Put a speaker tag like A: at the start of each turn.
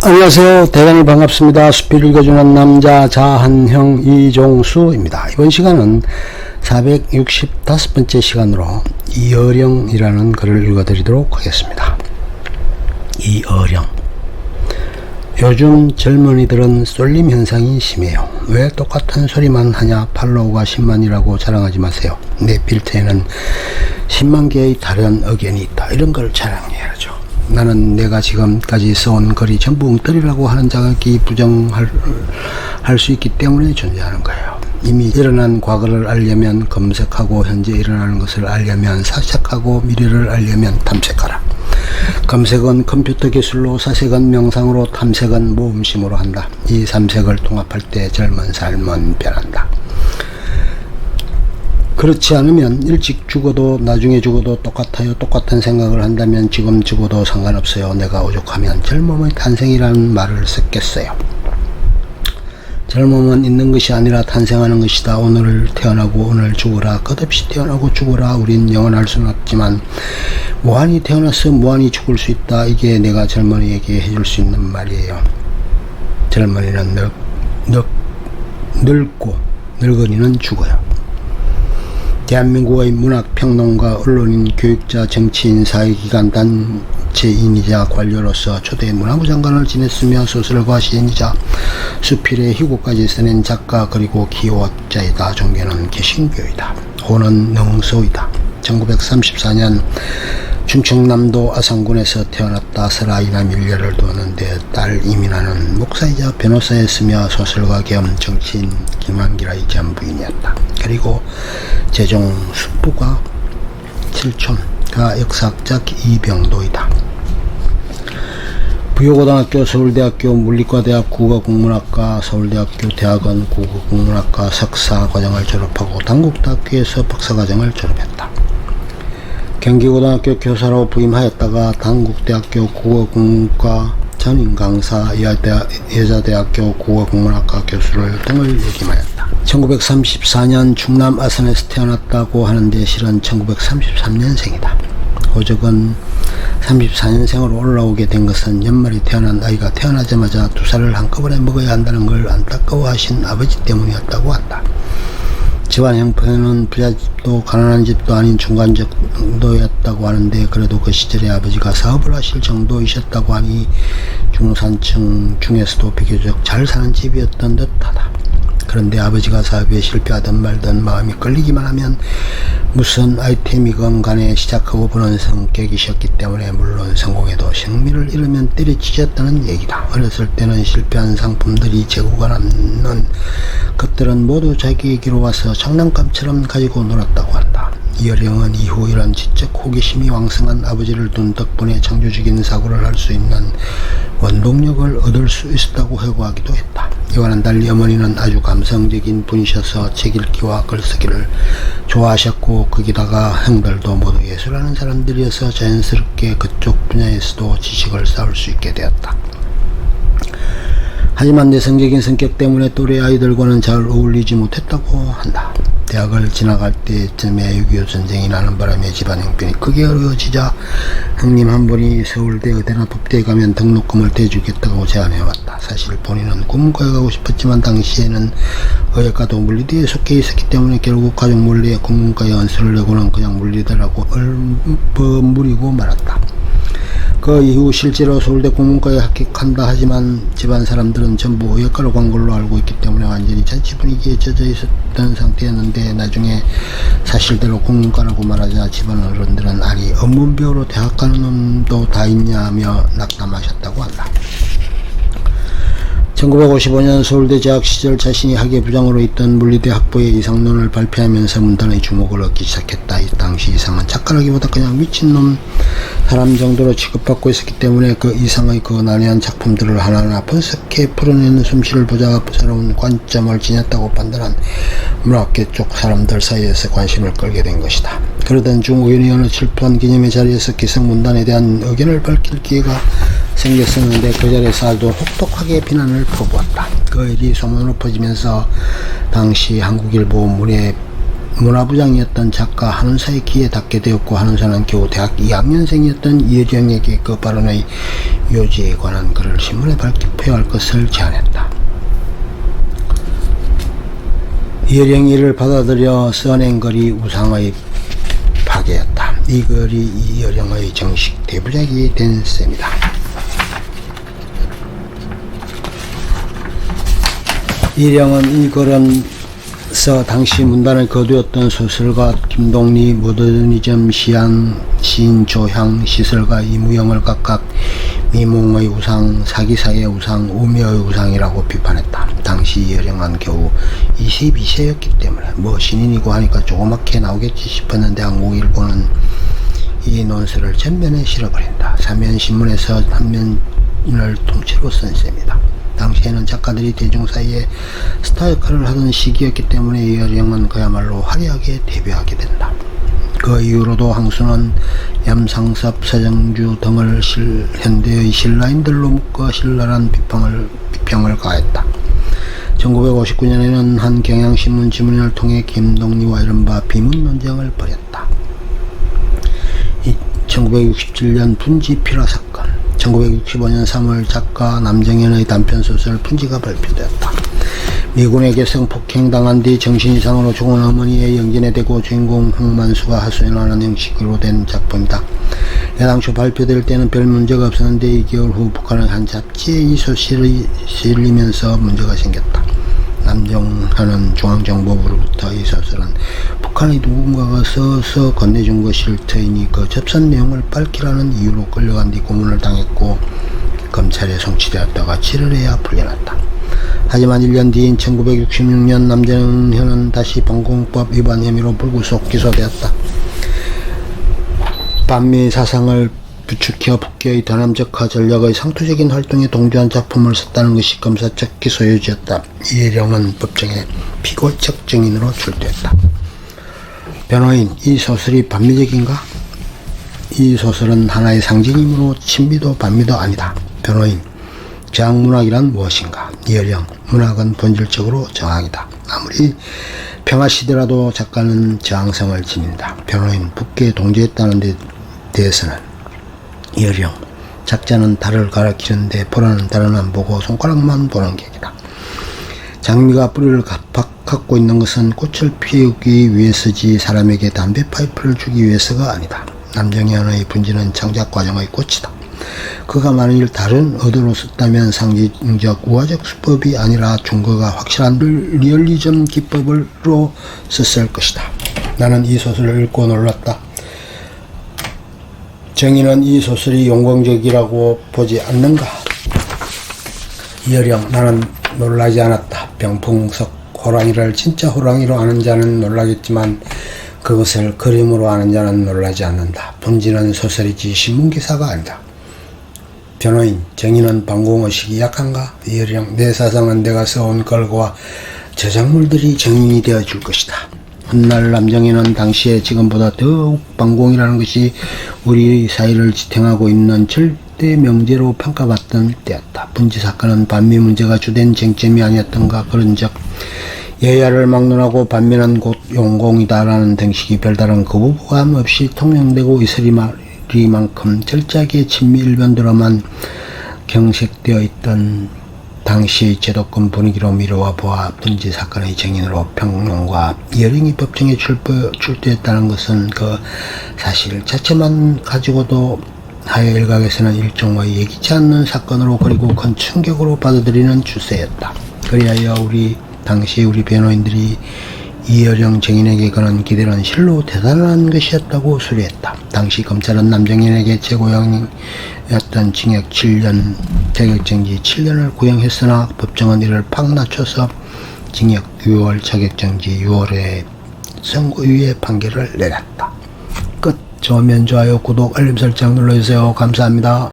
A: 안녕하세요. 대단히 반갑습니다. 숲을 읽어주는 남자 자한형 이종수입니다. 이번 시간은 465번째 시간으로 이어령이라는 글을 읽어드리도록 하겠습니다. 이어령. 요즘 젊은이들은 쏠림 현상이 심해요. 왜 똑같은 소리만 하냐? 팔로우가 10만이라고 자랑하지 마세요. 내 필터에는 10만 개의 다른 의견이 있다. 이런 걸 자랑해야죠. 나는 내가 지금까지 써온 글이 전부 엉터리라고 하는 자격이 부정할 수 있기 때문에 존재하는 거예요. 이미 일어난 과거를 알려면 검색하고 현재 일어나는 것을 알려면 사색하고 미래를 알려면 탐색하라. 검색은 컴퓨터 기술로, 사색은 명상으로, 탐색은 모험심으로 한다. 이 삼색을 통합할 때 젊은 삶은 변한다. 그렇지 않으면 일찍 죽어도 나중에 죽어도 똑같아요. 똑같은 생각을 한다면 지금 죽어도 상관없어요. 내가 오죽하면 젊음의 탄생이라는 말을 썼겠어요. 젊음은 있는 것이 아니라 탄생하는 것이다. 오늘 태어나고 오늘 죽어라. 끝없이 태어나고 죽어라. 우린 영원할 수는 없지만 무한히 태어나서 무한히 죽을 수 있다. 이게 내가 젊은이에게 해줄 수 있는 말이에요. 젊은이는 늙고 늙은이는 죽어요. 대한민국의 문학평론가, 언론인, 교육자, 정치인, 사회기관 단체인이자 관료로서 초대 문화부 장관을 지냈으며 소설가, 시인이자 수필의 희곡까지 써낸 작가 그리고 기호학자이다. 종교는 개신교이다. 호는 능소이다. 1934년 충청남도 아산군에서 태어났다. 설아이남 일녀를 두었는데 딸 이민아는 목사이자 변호사였으며 소설가 겸 정치인 김한길의 전부인이었다. 그리고 재종 숙부가 칠촌가 역사학자 이병도이다. 부여고등학교, 서울대학교 물리과대학 국어국문학과, 서울대학교 대학원 국어국문학과 석사과정을 졸업하고 단국대학교에서 박사과정을 졸업했다. 경기고등학교 교사로 부임하였다가 단국대학교 국어국문과 전임강사, 여자대학교 국어국문학과 교수를 등을 역임하였다. 1934년 충남 아산에서 태어났다고 하는데 실은 1933년생이다. 호적은 34년생으로 올라오게 된 것은 연말에 태어난 아이가 태어나자마자 두 살을 한꺼번에 먹어야 한다는 걸 안타까워하신 아버지 때문이었다고 한다. 집안 형편은 부잣집도 가난한 집도 아닌 중간 정도였다고 하는데 그래도 그 시절에 아버지가 사업을 하실 정도이셨다고 하니 중산층 중에서도 비교적 잘 사는 집이었던 듯하다. 그런데 아버지가 사업에 실패하든 말든 마음이 끌리기만 하면 무슨 아이템이건 간에 시작하고 보는 성격이셨기 때문에 물론 성공해도 생미를 잃으면 때려치셨다는 얘기다. 어렸을 때는 실패한 상품들이 재고가 남는 것들은 모두 자기에게로 와서 장난감처럼 가지고 놀았다고 한다. 이어령은 이후 이런 지적 호기심이 왕성한 아버지를 둔 덕분에 창조적인 사고를 할 수 있는 원동력을 얻을 수 있었다고 회고하기도 했다. 이와는 달리 어머니는 아주 감성적인 분이셔서 책 읽기와 글쓰기를 좋아하셨고 거기다가 형들도 모두 예술하는 사람들이어서 자연스럽게 그쪽 분야에서도 지식을 쌓을 수 있게 되었다. 하지만 내성적인 성격 때문에 또래 아이들과는 잘 어울리지 못했다고 한다. 대학을 지나갈 때쯤에 6.25 전쟁이 나는 바람에 집안 형편이 크게 어려워지자 형님 한 분이 서울대 의대나 법대에 가면 등록금을 대주겠다고 제안해왔다. 사실 본인은 국문과에 가고 싶었지만 당시에는 의학과도 물리대에 속해 있었기 때문에 결국 가족 몰래 국문과에 연수를 내고는 그냥 물리대라고 얼버무리고 말았다. 그 이후 실제로 서울대 국문과에 합격한다 하지만 집안 사람들은 전부 의학과로 간 걸로 알고 있기 때문에 완전히 잔치 분위기에 젖어 있었던 상태였는데 나중에 사실대로 국문과라고 말하자 집안 어른들은 아니 업문배우로 대학 가는 놈도 다 있냐며 낙담하셨다고 한다. 1955년 서울대 재학 시절 자신이 학예부장으로 있던 물리대 학부의 이상론을 발표하면서 문단의 주목을 얻기 시작했다. 이 당시 이상은 작가라기보다 그냥 미친놈 사람 정도로 취급받고 있었기 때문에 그 이상의 그 난해한 작품들을 하나하나 분석해 풀어내는 솜씨를 보자 새로운 관점을 지녔다고 판단한 문학계 쪽 사람들 사이에서 관심을 끌게 된 것이다. 그러던 중 우연히 어느 칠판 기념회 자리에서 기성문단에 대한 의견을 밝힐 기회가 생겼었는데 그 자리에서 아주 혹독하게 비난을 퍼부었다. 그 일이 소문으로 퍼지면서 당시 한국일보 문예 문화부장이었던 작가 한운사의 귀에 닿게 되었고, 한운사는 겨우 대학 2학년생이었던 이혜령에게 그 발언의 요지에 관한 글을 신문에 발표할 것을 제안했다. 이혜령이 이를 받아들여 써낸 글이 우상의 파괴였다. 이 글이 이혜령의 정식 대부작이 된 셈이다. 이혜령은 이 글은 당시 문단을 거두었던 소설가 김동리, 모더니즘 시인 조향, 시설가 이무영을 각각 미몽의 우상, 사기사의 우상, 우매의 우상이라고 비판했다. 당시 이혜령은 겨우 22세였기 때문에 신인이고 하니까 조그맣게 나오겠지 싶었는데 한국일보는 이 논설을 전면에 실어버린다. 사면신문에서 한 면을 통째로 쓴 셈이다. 당시에는 작가들이 대중 사이에 스타 역할을 하던 시기였기 때문에 이혜령은 그야말로 화려하게 데뷔하게 된다. 그 이후로도 항수는 염상섭, 서정주 등을 현대의 신라인들로 묶어 신랄한 비평을 가했다. 1959년에는 한 경향신문 지문인을 통해 김동리와 이른바 비문 논쟁을 벌였다. 1967년 분지 필화 사건, 1965년 3월 작가 남정현의 단편소설 분지가 발표되었다. 미군에게 성폭행당한 뒤 정신이상으로 죽은 어머니의 영전에 대고 주인공 홍만수가 하소연하는 형식으로 된 작품이다. 당초 발표될 때는 별 문제가 없었는데 2개월 후 북한의 한 잡지에 이 소식이 실리면서 문제가 생겼다. 남정현은 중앙정보부로부터 이 소설은 북한의 누군가가 써서 건네준 것일 터이니 그 접선 내용을 밝히라는 이유로 끌려간 뒤 고문을 당했고 검찰에 송치되었다가 7월에야 풀려났다. 하지만 1년 뒤인 1966년 남정현은 다시 방공법 위반 혐의로 불구속 기소되었다. 반미 사상을 부추겨 북괴의 다남적화 전략의 상투적인 활동에 동조한 작품을 썼다는 것이 검사적 기소 요지였다. 이혜령은 법정에 피고적 증인으로 출두했다. 변호인, 이 소설이 반미적인가? 이 소설은 하나의 상징이므로 친미도 반미도 아니다. 변호인, 저항문학이란 무엇인가? 이혜령, 문학은 본질적으로 저항이다. 아무리 평화시대라도 작가는 저항성을 지닌다. 변호인, 북괴에 동조했다는 데 대해서는 이혜령, 작자는 달을 가리키는데 보라는 달은 안 보고 손가락만 보는 격이다. 장미가 뿌리를 갖고 있는 것은 꽃을 피우기 위해서지 사람에게 담배 파이프를 주기 위해서가 아니다. 남정현의 분지는 창작 과정의 꽃이다. 그가 만일 다른 의도로 썼다면 상징적 우화적 수법이 아니라 증거가 확실한 리얼리즘 기법으로 썼을 것이다. 나는 이 소설을 읽고 놀랐다. 정의는 이 소설이 용광적이라고 보지 않는가? 이혜령, 나는 놀라지 않았다. 병풍석 호랑이를 진짜 호랑이로 아는 자는 놀라겠지만 그것을 그림으로 아는 자는 놀라지 않는다. 분지는 소설이지 신문기사가 아니다. 변호인, 정의는 방공의식이 약한가? 이혜령, 내 사상은 내가 써온 글과 저작물들이 정인이 되어줄 것이다. 훗날 남정현은 당시에 지금보다 더욱 방공이라는 것이 우리 사회를 지탱하고 있는 절대 명제로 평가받던 때였다. 분지 사건은 반미 문제가 주된 쟁점이 아니었던가. 그런즉 여야를 막론하고 반미는 곧 용공이다라는 등식이 별다른 거부감 없이 통용되고 있으리만큼 절제하게 친미 일변으로만 경색되어 있던 당시의 제도권 분위기로 미루어 보아 분지 사건의 증인으로 평론과 이혜령이 법정에 출두했다는 것은 그 사실 자체만 가지고도 하여 일각에서는 일종의 예기치 않는 사건으로 그리고 큰 충격으로 받아들이는 추세였다. 그리하여 당시 우리 변호인들이 이혜령 증인에게 거는 기대는 실로 대단한 것이었다고 수리했다. 당시 검찰은 남정현에게 최고형이었던 징역 7년, 자격정지 7년을 구형했으나 법정은 이를 팍 낮춰서 징역 6월, 자격정지 6월에 선고유예 판결을 내렸다. 끝. 좋으면 좋아요, 구독, 알림 설정 눌러주세요. 감사합니다.